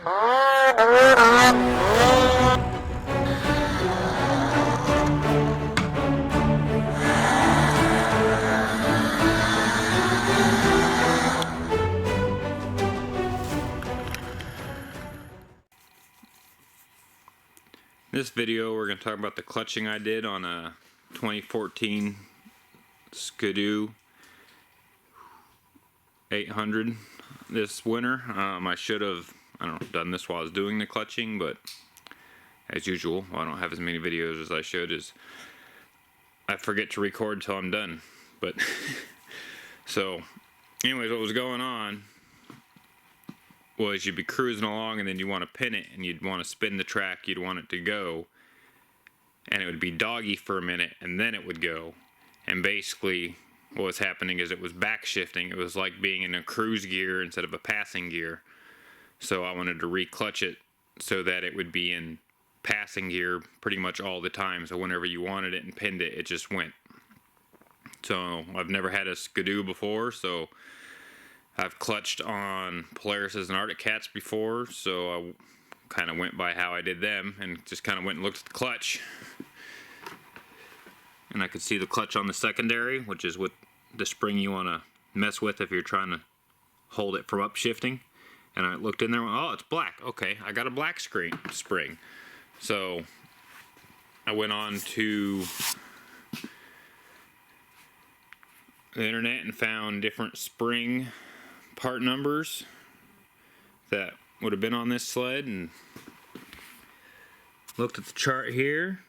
This video we're going to talk about the clutching I did on a 2014 Ski-Doo 800 this winter. I should have, done this while I was doing the clutching, but as usual, I don't have as many videos as I should, as I forget to record till I'm done. But so anyways, what was going on was you'd be cruising along and then you want to pin it and you'd want to spin the track, you'd want it to go, and it would be doggy for a minute and then it would go. And basically what was happening is it was back shifting. It was like being in a cruise gear instead of a passing gear. So I wanted to re-clutch it so that it would be in passing gear pretty much all the time. So whenever you wanted it and pinned it, it just went. So I've never had a Ski-Doo before, so I've clutched on Polaris's and Arctic Cats before, so I kind of went by how I did them and just kind of went and looked at the clutch. And I could see the clutch on the secondary, which is what the spring you want to mess with if you're trying to hold it from upshifting. And I looked in there and went, oh, it's black. Okay, I got a black spring. So I went on to the internet and found different spring part numbers that would have been on this sled and looked at the chart here,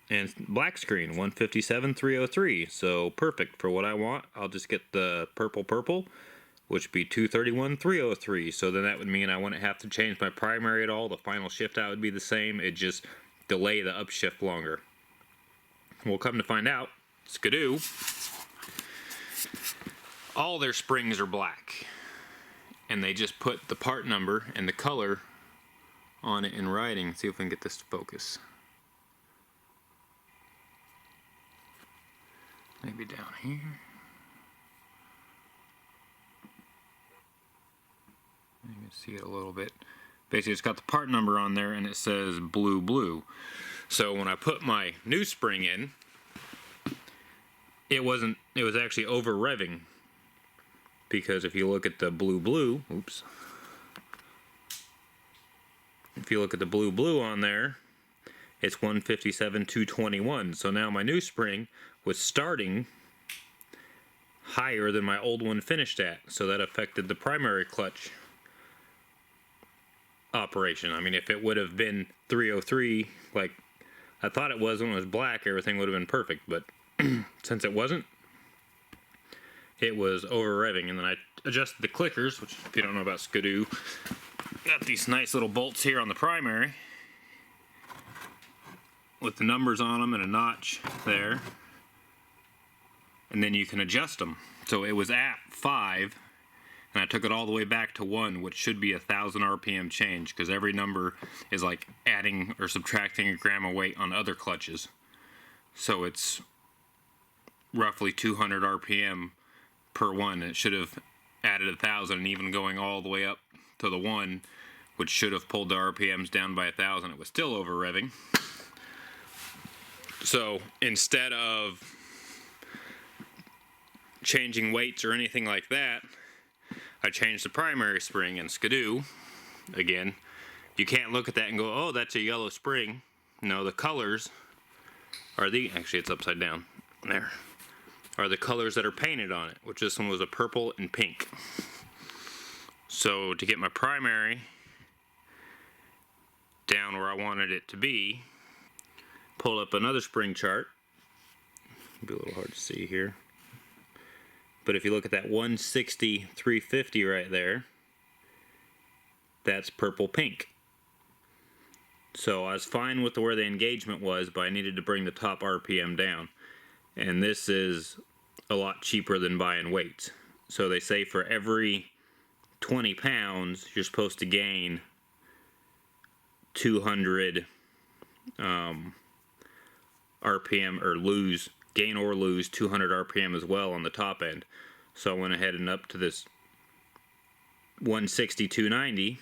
and black screen 157,303, so perfect for what I want. I'll just get the purple, which would be 231,303. So then that would mean I wouldn't have to change my primary at all. The final shift out would be the same. It just delay the upshift longer. We'll come to find out, Ski-Doo, all their springs are black, and they just put the part number and the color on it in writing. Let's see if we can get this to focus. Maybe down here. You can see it a little bit. Basically, it's got the part number on there and it says blue. So when I put my new spring in, it was actually over revving. Because if you look at the blue, if you look at the blue on there, it's 157,221. So now my new spring was starting higher than my old one finished at. So that affected the primary clutch operation. I mean, if it would have been 303, like I thought it was when it was black, everything would have been perfect. But since it wasn't, it was over revving. And then I adjusted the clickers, which if you don't know about Ski-Doo, got these nice little bolts here on the primary with the numbers on them and a notch there, and then you can adjust them. So it was at 5 and I took it all the way back to 1, which should be 1,000 RPM change, because every number is like adding or subtracting a gram of weight on other clutches. So it's roughly 200 RPM per one. It should have added 1,000, and even going all the way up to the 1, which should have pulled the RPMs down by 1,000, it was still over revving. So instead of changing weights or anything like that, I changed the primary spring. And Ski-Doo, again, you can't look at that and go, oh, that's a yellow spring. No, the colors are actually it's upside down there, are the colors that are painted on it, which this one was a purple and pink. So to get my primary down where I wanted it to be, pull up another spring chart. It'll be a little hard to see here, but if you look at that 160/350 right there, that's purple pink. So I was fine with where the engagement was, but I needed to bring the top RPM down. And this is a lot cheaper than buying weights. So they say for every 20 pounds, you're supposed to gain 200 RPM, or gain or lose 200 RPM as well on the top end. So I went ahead and up to this 160 290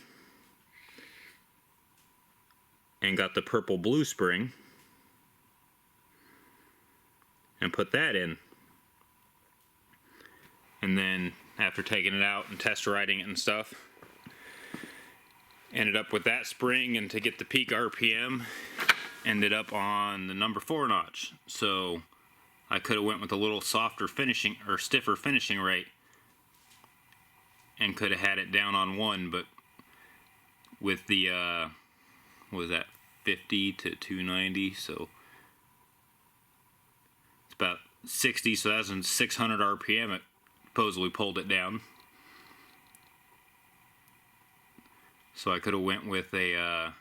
and got the purple blue spring and put that in. And then after taking it out and test riding it and stuff, ended up with that spring, and to get the peak RPM ended up on the number 4 notch. So I could have went with a little softer finishing or stiffer finishing rate and could have had it down on 1, but with the what was that, 50 to 290, so it's about 60, so that's in 600 RPM. It supposedly pulled it down. So I could have went with a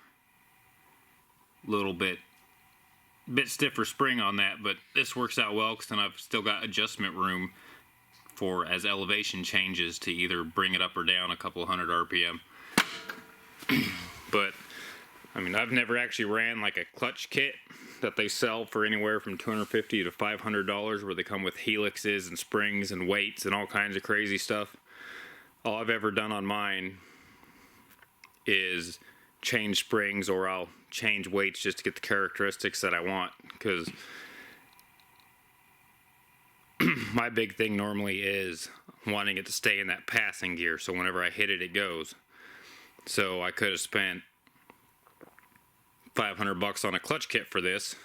little bit stiffer spring on that, but this works out well because then I've still got adjustment room for as elevation changes to either bring it up or down a couple hundred RPM. But I mean, I've never actually ran like a clutch kit that they sell for anywhere from $250 to $500, where they come with helixes and springs and weights and all kinds of crazy stuff. All I've ever done on mine is change springs, or I'll change weights just to get the characteristics that I want, because my big thing normally is wanting it to stay in that passing gear, so whenever I hit it, it goes. So I could have spent $500 on a clutch kit for this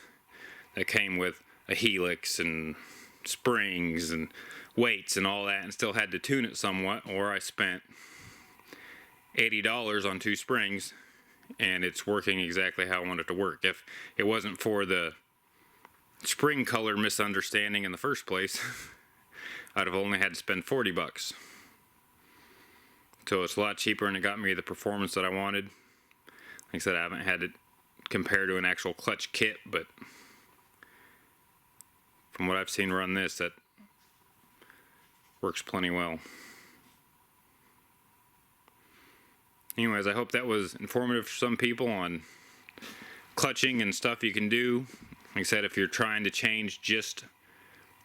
that came with a helix and springs and weights and all that, and still had to tune it somewhat, or I spent $80 on 2 springs and it's working exactly how I want it to work. If it wasn't for the spring color misunderstanding in the first place, I'd have only had to spend $40. So it's a lot cheaper, and it got me the performance that I wanted. Like I said, I haven't had it compared to an actual clutch kit, but from what I've seen run this, that works plenty well. Anyways, I hope that was informative for some people on clutching and stuff you can do. Like I said, if you're trying to change just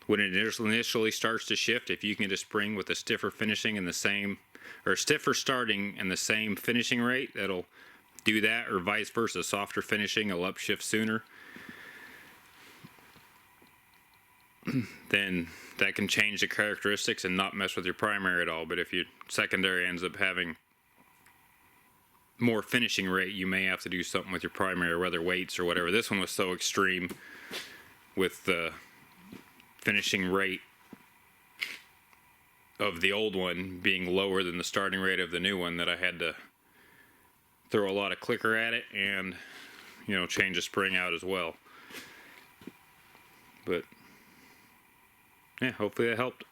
when it initially starts to shift, if you can get a spring with a stiffer finishing and the same, or stiffer starting and the same finishing rate, that'll do that, or vice versa, softer finishing, it'll upshift sooner. Then that can change the characteristics and not mess with your primary at all. But if your secondary ends up having more finishing rate, you may have to do something with your primary, whether weights or whatever. This one was so extreme with the finishing rate of the old one being lower than the starting rate of the new one that I had to throw a lot of clicker at it and, you know, change the spring out as well. But yeah, hopefully that helped.